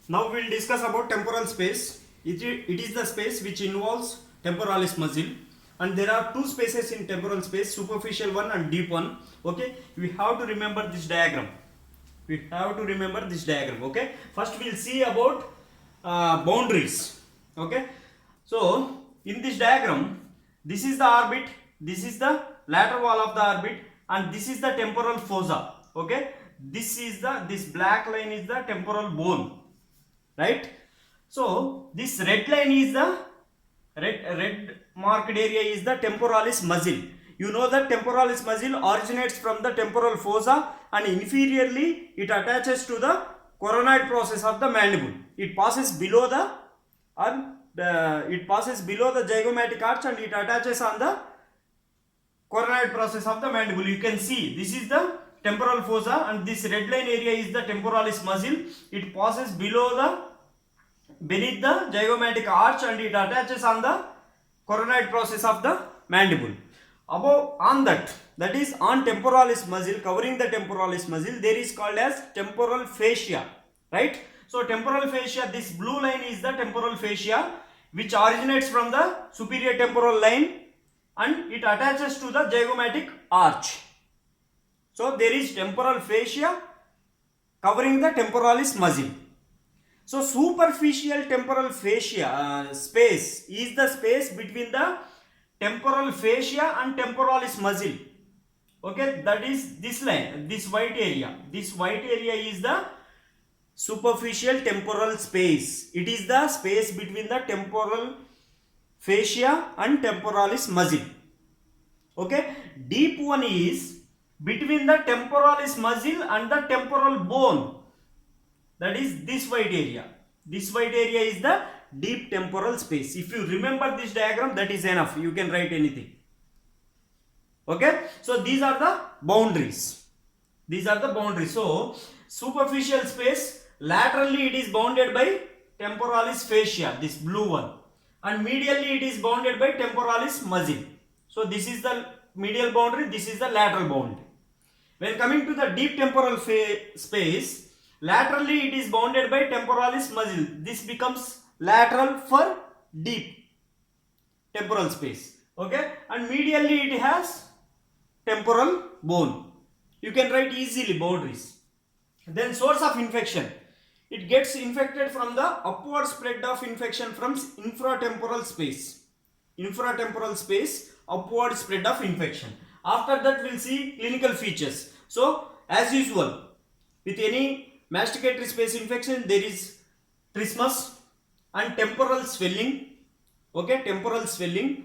Now we will discuss about temporal space. It is the space which involves temporalis muscle, and there are two spaces in temporal space, superficial one and deep one. Okay, we have to remember this diagram. Okay, first we will see about boundaries. Okay, so in this diagram, this is the orbit, this is the lateral wall of the orbit, and this is the temporal fossa. Okay, this black line is the temporal bone, right? So this red line is the red marked area is the temporalis muscle. You know that temporalis muscle originates from the temporal fossa, and inferiorly it attaches to the coronoid process of the mandible. It passes below the zygomatic arch, and it attaches on the coronoid process of the mandible. You can see this is the temporal fossa, and this red line area is the temporalis muscle. It passes beneath the zygomatic arch, and it attaches on the coronoid process of the mandible. Above on that is on temporalis muscle, covering the temporalis muscle, there is called as temporal fascia, right? So temporal fascia, this blue line is the temporal fascia, which originates from the superior temporal line, and it attaches to the zygomatic arch. So there is temporal fascia covering the temporalis muscle. So superficial temporal fascia space is the space between the temporal fascia and temporalis muscle. Okay, that is this line, this white area. This white area is the superficial temporal space. It is the space between the temporal fascia and temporalis muscle. Okay, deep one is between the temporalis muscle and the temporal bone. That is this white area. This white area is the deep temporal space. If you remember this diagram, that is enough. You can write anything. Okay, so these are the boundaries. So superficial space, laterally it is bounded by temporalis fascia, this blue one, and medially it is bounded by temporalis muscle. So this is the medial boundary, this is the lateral boundary. When coming to the deep temporal space, laterally it is bounded by temporalis muscle. This becomes lateral for deep temporal space. Okay, and medially it has temporal bone. You can write easily boundaries. Then source of infection. It gets infected from the upward spread of infection from infratemporal space. Upward spread of infection. After that we'll see clinical features. So as usual, with any masticatory space infection, there is trismus and temporal swelling. Okay, temporal swelling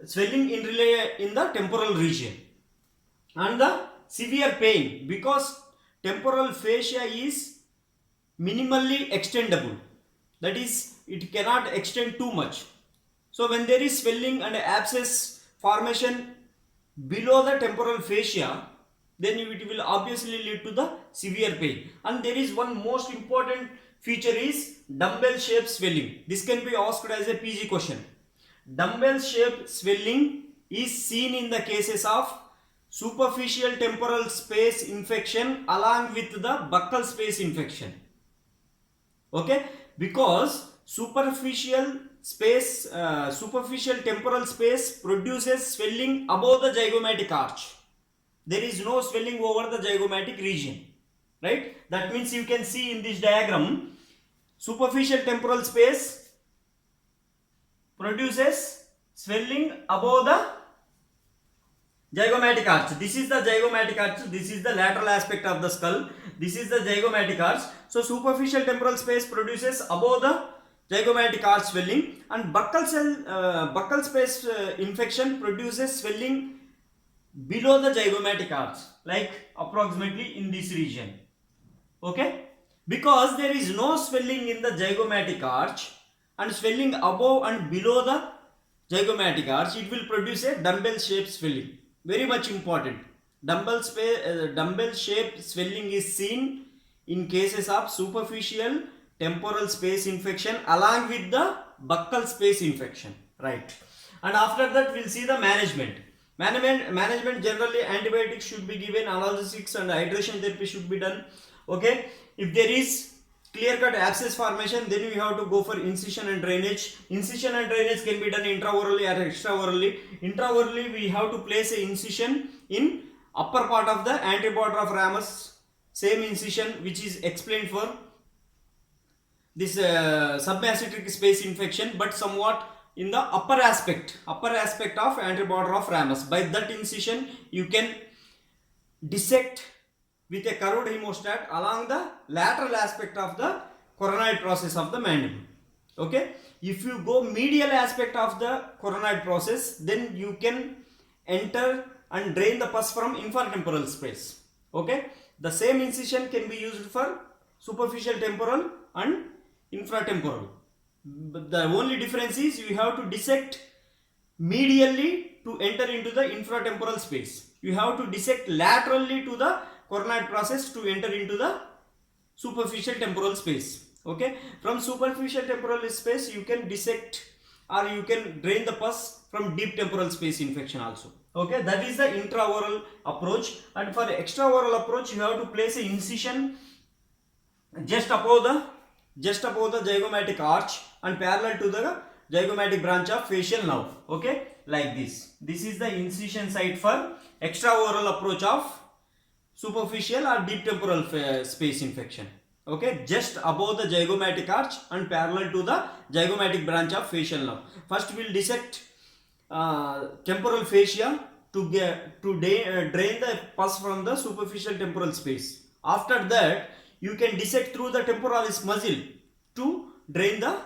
in the temporal region, and the severe pain, because temporal fascia is minimally extendable. That is, it cannot extend too much. So when there is swelling and abscess formation below the temporal fascia, then it will obviously lead to the severe pain. And there is one most important feature is dumbbell shaped swelling. This can be asked as a PG question. Dumbbell shaped swelling is seen in the cases of superficial temporal space infection along with the buccal space infection. Okay, because superficial temporal space produces swelling above the zygomatic arch. There is no swelling over the zygomatic region, right? That means you can see in this diagram, superficial temporal space produces swelling above the zygomatic arch. This is the zygomatic arch. This is the lateral aspect of the skull. This is the zygomatic arch. So superficial temporal space produces above the zygomatic arch swelling, and buccal space infection produces swelling below the zygomatic arch, like approximately in this region. Okay, because there is no swelling in the zygomatic arch and swelling above and below the zygomatic arch, it will produce a dumbbell shaped swelling. Very much important. Dumbbell shaped swelling is seen in cases of superficial temporal space infection along with the buccal space infection, right? And after that we'll see the management. Generally antibiotics should be given, analgesics and hydration therapy should be done. Okay, if there is clear cut abscess formation, then we have to go for incision and drainage. Incision and drainage can be done intraorally or extraorally. Intraorally, we have to place a incision in upper part of the anteborder of ramus, same incision which is explained for this submacetic space infection, but somewhat in the upper aspect of anteborder of ramus. By that incision you can dissect with a curved hemostat along the lateral aspect of the coronoid process of the mandible. Okay, if you go medial aspect of the coronoid process, then you can enter and drain the pus from infratemporal space. Okay, the same incision can be used for superficial temporal and infratemporal. But the only difference is you have to dissect medially to enter into the infratemporal space. You have to dissect laterally to the coronoid process to enter into the superficial temporal space. Okay, from superficial temporal space you can dissect or you can drain the pus from deep temporal space infection also. Okay, that is the intraoral approach. And for extraoral approach, you have to place an incision just above the zygomatic arch and parallel to the zygomatic branch of facial nerve. Okay, like this. This is the incision site for extraoral approach of superficial or deep temporal space infection. Okay, just above the zygomatic arch and parallel to the zygomatic branch of facial nerve. First we will dissect temporal fascia to drain the pus from the superficial temporal space. After that, you can dissect through the temporalis muscle to drain the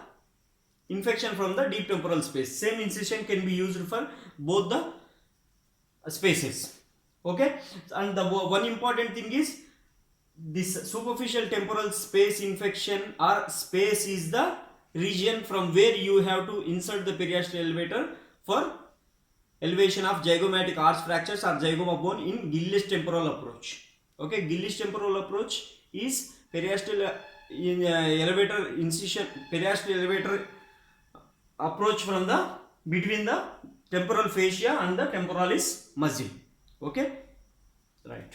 infection from the deep temporal space. Same incision can be used for both the spaces. Okay, and the one important thing is this superficial temporal space infection or space is the region from where you have to insert the periosteal elevator for elevation of zygomatic arch fractures or zygoma bone in Gillis temporal approach. Okay, Gillis temporal approach is periosteal elevator incision, periosteal elevator approach from the between the temporal fascia and the temporalis muscle. Okay, right.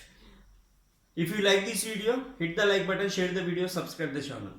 If you like this video, hit the like button, share the video, subscribe the channel.